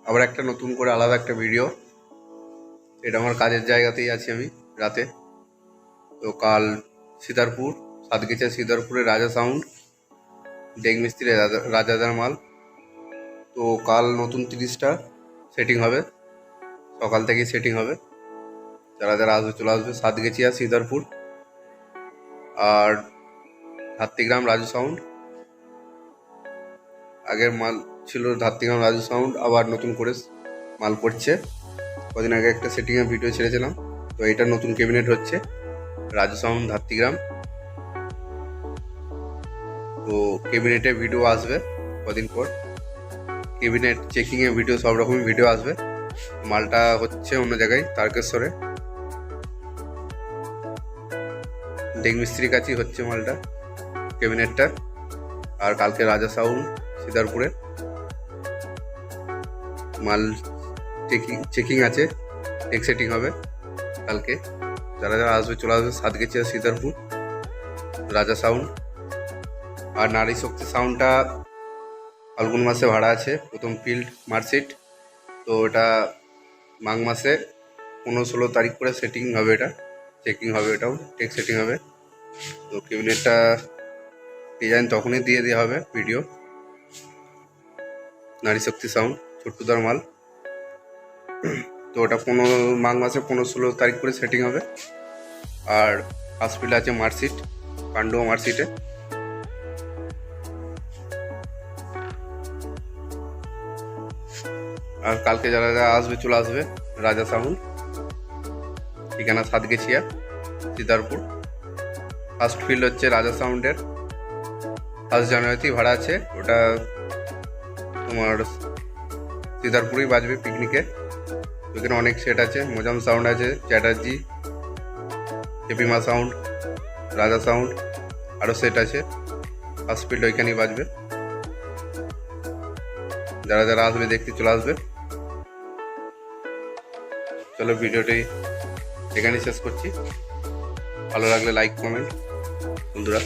আবার একটা নতুন করে আলাদা একটা ভিডিও। এটা আমার কাজের জায়গাতেই আছি আমি রাতে। তো কাল সিদারপুর, সাতগেছা সিদারপুরে রাজা সাউন্ড, ডেক মিস্ত্রি রাজাদার মাল। তো কাল নতুন 30টা সেটিং হবে, সকাল থেকেই সেটিং হবে। যারা যারা আসবে চলে আসবে। সাতগেছিয়া সিদারপুর আর ধাত্রীগ্রাম রাজু সাউন্ড। আগের মাল ছিল ধাত্রীগ্রাম রাজু সাউন্ড, আবার নতুন করে মাল পড়ছে। কদিন আগে একটা সেটিংয়ের ভিডিও ছেড়েছিলাম। তো এটা নতুন ক্যাবিনেট হচ্ছে রাজু সাউন্ড ধাত্রীগ্রাম। তো ক্যাবিনেটের ভিডিও আসবে কদিন পর, ক্যাবিনেট চেকিংয়ের ভিডিও, সব রকমের ভিডিও আসবে। মালটা হচ্ছে অন্য জায়গায় তারকেশ্বরে, ডেক মিস্ত্রির কাছেই হচ্ছে মালটা, ক্যাবিনেটটা। আর কালকে রাজা সাউন্ড সিদারপুরে মাল চেকিং আছে, টেক সেটিং হবে কালকে। যারা যারা আসবে চলে আসবে। সাতগেছিয়া সিদারপুর রাজা সাউন্ড। আর নারী শক্তি সাউন্ডটা ফাল্গুন মাসে ভাড়া আছে, প্রথম ফিল্ড মার্কশিট। তো এটা মাঘ মাসে 15-16 তারিখ করে সেটিং হবে, এটা চেকিং হবে, এটাও টেক সেটিং হবে। তো ক্যাবিনেটটা ডিজাইন তখনই দিয়ে দেওয়া হবে ভিডিও। নারী শক্তি সাউন্ড ছোট্টুদার মাল। তো ওটা মাঘ মাসে 15-16 তারিখ করে সেটিং হবে। আর ফার্স্ট ফিল্ড আছে মার্কশিট, পান্ডুয়া মার্কশিটে। আর কালকে যারা যারা আসবে চলে আসবে। রাজা সাউন্ড, ঠিকানা সাতগেছিয়া সিদারপুর। ফার্স্ট ফিল্ড হচ্ছে রাজা সাউন্ডের, 1 জানুয়ারিতেই ভাড়া আছে। ওটা তোমার সিদারপুরেই বাজবে পিকনিকে। ওখানে অনেক সেট আছে, মোজাম সাউন্ড আছে, চ্যাটার্জি, হেপিমা সাউন্ড, রাজা সাউন্ড, আরও সেট আছে। ফার্স্ট ফিল্ড ওইখানেই বাজবে। যারা যারা আসবে দেখতে চলে আসবে। চলো ভিডিওটি এখানেই শেষ করছি। ভালো লাগলে লাইক কমেন্ট বন্ধুরা।